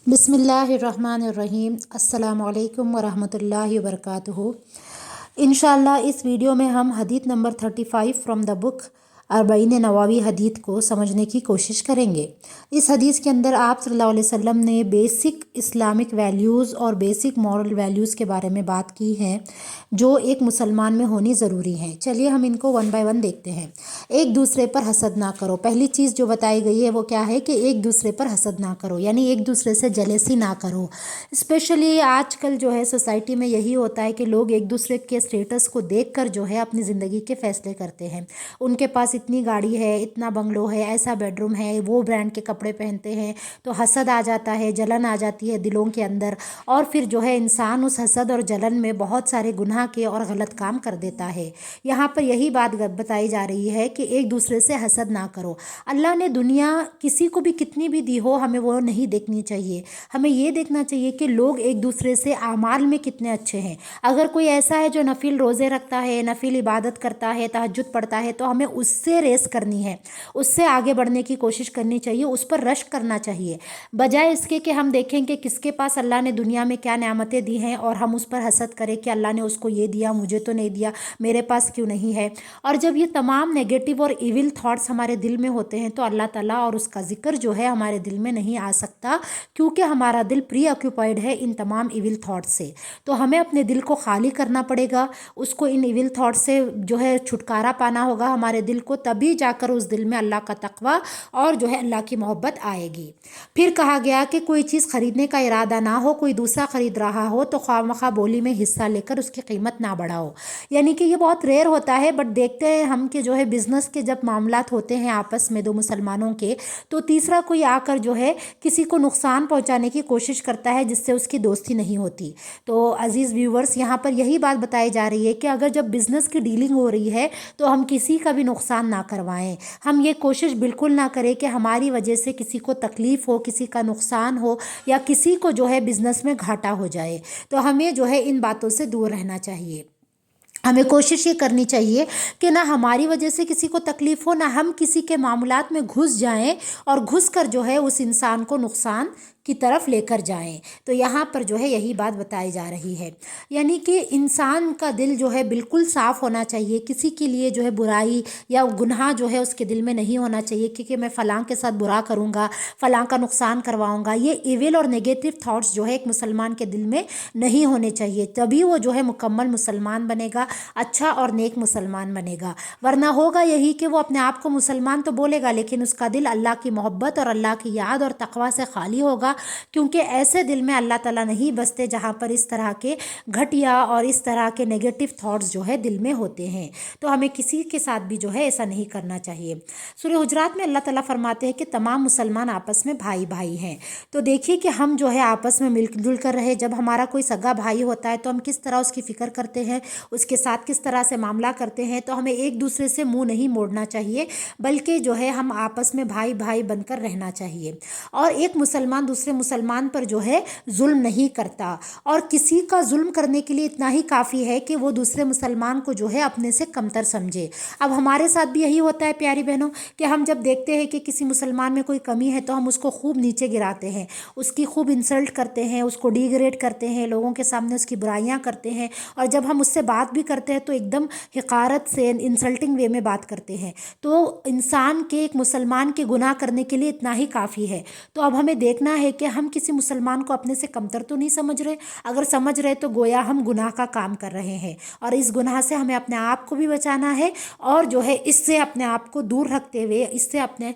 बिस्मिल्लाहिर्रहमानिर्रहीम। अस्सलामु अलैकुम वरहमतुल्लाहि वबरकातुहू। इंशाअल्लाह इस वीडियो में हम हदीस नंबर 35 फ्रॉम द बुक अरबईन नवावी हदीस को समझने की कोशिश करेंगे। इस हदीस के अंदर आप सल्लल्लाहु अलैहि वसल्लम ने बेसिक इस्लामिक वैल्यूज़ और बेसिक मॉरल वैल्यूज़ के बारे में बात की है जो एक मुसलमान में होनी ज़रूरी है। चलिए हम इनको वन बाय वन देखते हैं। एक दूसरे पर हसद ना करो। पहली चीज़ जो बताई गई है वो क्या है कि एक दूसरे पर हसद ना करो, यानी एक दूसरे से जेलेसी ना करो। स्पेशली आजकल जो है सोसाइटी में यही होता है कि लोग एक दूसरे के स्टेटस को देखकर जो है अपनी ज़िंदगी के फैसले करते हैं। उनके पास इतनी गाड़ी है, इतना बंगलो है, ऐसा बेडरूम है, वो ब्रांड के कपड़े पहनते हैं, तो हसद आ जाता है, जलन आ जाती है दिलों के अंदर, और फिर जो है इंसान उस हसद और जलन में बहुत सारे गुनाह के और गलत काम कर देता है। यहाँ पर यही बात बताई जा रही है कि एक दूसरे से हसद ना करो। अल्लाह ने दुनिया किसी को भी कितनी भी दी हो, हमें वो नहीं देखनी चाहिए। हमें ये देखना चाहिए कि लोग एक दूसरे से आमाल में कितने अच्छे हैं। अगर कोई ऐसा है जो नफिल रोज़े रखता है, नफिल इबादत करता है, तहज्जुद पढ़ता है, तो हमें उससे रेस करनी है, उससे आगे बढ़ने की कोशिश करनी चाहिए, उस पर रश्क करना चाहिए, बजाय इसके कि हम देखें कि किसके पास अल्लाह ने दुनिया में क्या नेमतें दी हैं और हम उस पर हसद करें कि अल्लाह ने उसको ये दिया, मुझे तो नहीं दिया, मेरे पास क्यों नहीं है। और जब ये तमाम नेगेटिव और इविल थॉट्स हमारे दिल में होते हैं तो अल्लाह ताला और उसका ज़िक्र जो है हमारे दिल में नहीं आ सकता, क्योंकि हमारा दिल प्री ऑक्यूपाइड है इन तमाम इविल थॉट्स से। तो हमें अपने दिल को खाली करना पड़ेगा, उसको इन इविल थॉट्स से जो है छुटकारा पाना होगा हमारे दिल को, तभी जाकर उस दिल में अल्लाह का तकवा और जो है अल्लाह की मोहब्बत आएगी। फिर कहा गया कि कोई चीज़ ख़रीदने का इरादा ना हो, कोई दूसरा ख़रीद रहा हो तो ख्वामखा बोली में हिस्सा लेकर उसकी कीमत ना बढ़ाओ। यानी कि ये बहुत रेयर होता है, बट देखते हैं हम कि जो है बिज़नेस के जब मामलात होते हैं आपस में दो मुसलमानों के, तो तीसरा कोई आकर जो है किसी को नुकसान पहुंचाने की कोशिश करता है जिससे उसकी दोस्ती नहीं होती। तो अजीज़ व्यूवर्स, यहाँ पर यही बात बताई जा रही है कि अगर जब बिज़नेस की डीलिंग हो रही है तो हम किसी का भी नुकसान ना करवाएं। हम ये कोशिश बिल्कुल ना करें कि हमारी वजह से किसी को तकलीफ़ हो, किसी का नुकसान हो, या किसी को जो है बिज़नेस में घाटा हो जाए। तो हमें जो है इन बातों से दूर रहना चाहिए। हमें कोशिश ये करनी चाहिए कि ना हमारी वजह से किसी को तकलीफ़ हो, ना हम किसी के मामलात में घुस जाएं और घुस कर जो है उस इंसान को नुकसान की तरफ लेकर जाएं। तो यहाँ पर जो है यही बात बताई जा रही है, यानी कि इंसान का दिल जो है बिल्कुल साफ़ होना चाहिए। किसी के लिए जो है बुराई या गुनाह जो है उसके दिल में नहीं होना चाहिए कि मैं फ़लाँ के साथ बुरा करूँगा, फ़लाँ का नुकसान करवाऊँगा। ये इविल और नेगेटिव थॉट्स जो है एक मुसलमान के दिल में नहीं होने चाहिए, तभी वो जो है मुकम्मल मुसलमान बनेगा, अच्छा और नेक मुसलमान बनेगा। वरना होगा यही कि वो अपने आप को मुसलमान तो बोलेगा लेकिन उसका दिल अल्लाह की मोहब्बत और अल्लाह की याद और तकवा से खाली होगा, क्योंकि ऐसे दिल में अल्लाह ताला नहीं बसते जहाँ पर इस तरह के घटिया और इस तरह के नेगेटिव थॉट्स जो है दिल में होते हैं। तो हमें किसी के साथ भी जो है ऐसा नहीं करना चाहिए। सूरह हुजरात में अल्लाह ताला फरमाते हैं कि तमाम मुसलमान आपस में भाई भाई हैं। तो देखिए कि हम जो है आपस में मिलजुल कर रहे। जब हमारा कोई सगा भाई होता है तो हम किस तरह उसकी फ़िक्र करते हैं, उसके साथ किस तरह से मामला करते हैं। तो हमें एक दूसरे से मुंह नहीं मोड़ना चाहिए, बल्कि जो है हम आपस में भाई भाई बनकर रहना चाहिए। और एक मुसलमान दूसरे मुसलमान पर जो है जुल्म नहीं करता, और किसी का जुल्म करने के लिए इतना ही काफ़ी है कि वो दूसरे मुसलमान को जो है अपने से कमतर समझे। अब हमारे साथ भी यही होता है प्यारी बहनों, कि हम जब देखते हैं कि किसी मुसलमान में कोई कमी है तो हम उसको खूब नीचे गिराते हैं, उसकी खूब इंसल्ट करते हैं, उसको डिग्रेड करते हैं, लोगों के सामने उसकी बुराइयां करते हैं, और जब हम उससे बात भी करते हैं तो एकदम हक़ारत से इंसल्टिंग वे में बात करते हैं। तो इंसान के, एक मुसलमान के गुनाह करने के लिए इतना ही काफ़ी है। तो अब हमें देखना है कि हम किसी मुसलमान को अपने से कमतर तो नहीं समझ रहे। अगर समझ रहे तो गोया हम गुनाह का काम कर रहे हैं, और इस गुनाह से हमें अपने आप को भी बचाना है, और जो है इससे अपने आप को दूर रखते हुए इससे अपने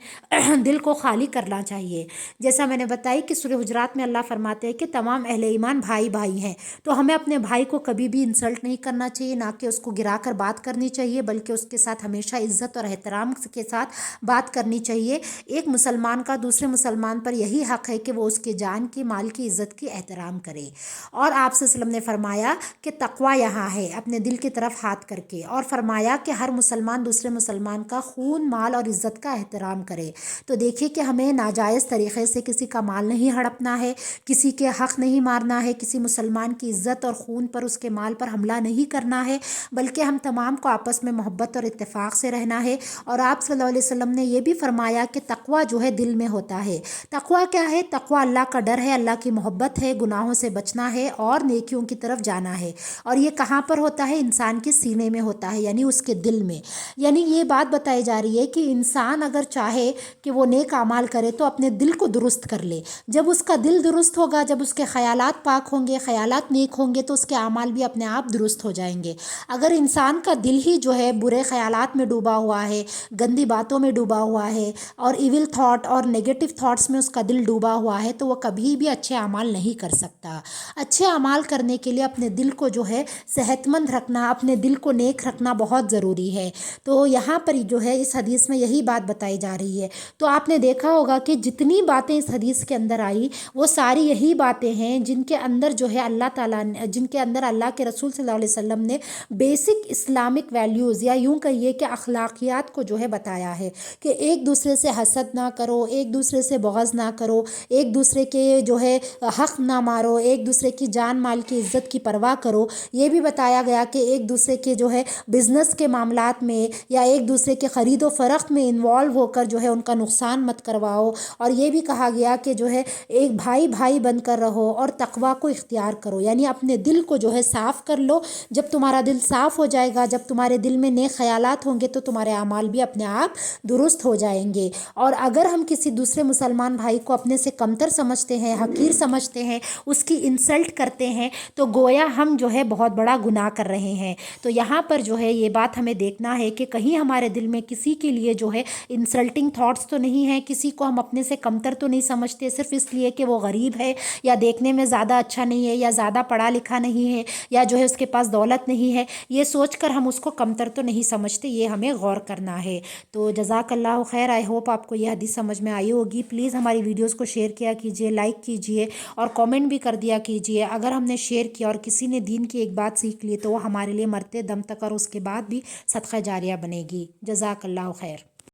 दिल को खाली करना चाहिए। जैसा मैंने बताई कि सूरह हुजरात में अल्लाह फरमाते हैं कि तमाम अहले ईमान भाई भाई हैं। तो हमें अपने भाई को कभी भी इंसल्ट नहीं करना चाहिए, ना कि उसको गिरा कर बात करनी चाहिए, बल्कि उसके साथ हमेशा इज़्ज़त और एहतराम के साथ बात करनी चाहिए। एक मुसलमान का दूसरे मुसलमान पर यही हक़ है कि वो उसके जान की, माल की, इज़्ज़त की एहतराम करे। और आप सल्लल्लाहु अलैहि वसल्लम ने फरमाया कि तकवा यहाँ है, अपने दिल की तरफ हाथ करके, और फरमाया कि हर मुसलमान दूसरे मुसलमान का खून, माल और इज़्ज़त का एहतराम करे। तो देखिए कि हमें नाजायज़ तरीक़े से किसी का माल नहीं हड़पना है, किसी के हक़ नहीं मारना है, किसी मुसलमान की इज़्ज़त और खून पर, उसके माल पर हमला नहीं करना है, बल्कि हम तमाम को आपस में मोहब्बत और इत्तेफाक से रहना है। और आप सल्लल्लाहु अलैहि वसल्लम ने यह भी फरमाया कि तकवा जो है दिल में होता है। तकवा क्या है? तकवा तकवा अल्लाह का डर है, अल्लाह की मोहब्बत है, गुनाहों से बचना है और नेकियों की तरफ जाना है। और ये कहाँ पर होता है? इंसान के सीने में होता है, यानी उसके दिल में। यानी ये बात बताई जा रही है कि इंसान अगर चाहे कि वो नेक अमाल करे तो अपने दिल को दुरुस्त कर ले। जब उसका दिल दुरुस्त होगा, जब उसके ख़यालात पाक होंगे, ख़यालात नेक होंगे, तो उसके अमाल भी अपने आप दुरुस्त हो जाएंगे। अगर इंसान का दिल ही जो है बुरे ख़यालात में डूबा हुआ है, गंदी बातों में डूबा हुआ है और इविल थॉट और नेगेटिव थॉट्स में उसका दिल डूबा हुआ है, तो वो कभी भी अच्छे अमाल नहीं कर सकता। अच्छे अमाल करने के लिए अपने दिल को जो है सेहतमंद रखना, अपने दिल को नेक रखना बहुत ज़रूरी है। तो यहाँ पर जो है इस हदीस में यही बात बताई जा रही है। तो आपने देखा होगा कि जितनी बातें इस हदीस के अंदर आई वो सारी यही बातें हैं जिनके अंदर जो है अल्लाह ताला ने, जिनके अंदर अल्लाह के रसूल सल्लल्लाहु अलैहि वसल्लम ने बेसिक इस्लामिक वैल्यूज़ या यूँ कहिए कि अखलाकियात को जो है बताया है कि एक दूसरे से हसद ना करो, एक दूसरे से बग़ज़ ना करो, एक दूसरे के जो है हक़ ना मारो, एक दूसरे की जान माल की इज़्ज़त की परवाह करो। ये भी बताया गया कि एक दूसरे के जो है बिज़नेस के मामलात में या एक दूसरे के ख़रीदो फ़रोख्त में इन्वॉल्व होकर जो है उनका नुकसान मत करवाओ। और ये भी कहा गया कि जो है एक भाई भाई बनकर रहो और तक़वा को इख्तियार करो, यानी अपने दिल को जो है साफ़ कर लो। जब तुम्हारा दिल साफ़ हो जाएगा, जब तुम्हारे दिल में नेक ख़यालात होंगे, तो तुम्हारे अमाल भी अपने आप दुरुस्त हो जाएंगे। और अगर हम किसी दूसरे मुसलमान भाई को अपने से कमतर समझते हैं, हकीर समझते हैं, उसकी इंसल्ट करते हैं, तो गोया हम जो है बहुत बड़ा गुनाह कर रहे हैं। तो यहाँ पर जो है ये बात हमें देखना है कि कहीं हमारे दिल में किसी के लिए जो है इंसल्टिंग थॉट्स तो नहीं है, किसी को हम अपने से कमतर तो नहीं समझते सिर्फ इसलिए कि वो गरीब है या देखने में ज़्यादा अच्छा नहीं है या ज़्यादा पढ़ा लिखा नहीं है या जो है उसके पास दौलत नहीं है, ये सोचकर हम उसको कमतर तो नहीं समझते। ये हमें गौर करना है। तो जज़ाकल्लाहु खैर। आई होप आपको यह हदीस समझ में आई होगी। प्लीज़ हमारी वीडियोज़ को शेयर किया कीजिए, लाइक कीजिए और कॉमेंट भी कर दिया कीजिए। अगर हमने शेयर किया और किसी ने दीन की एक बात सीख ली तो वो हमारे लिए मरते दम तक और उसके बाद भी सदका जारिया बनेगी। जज़ाकल्लाहु खैर।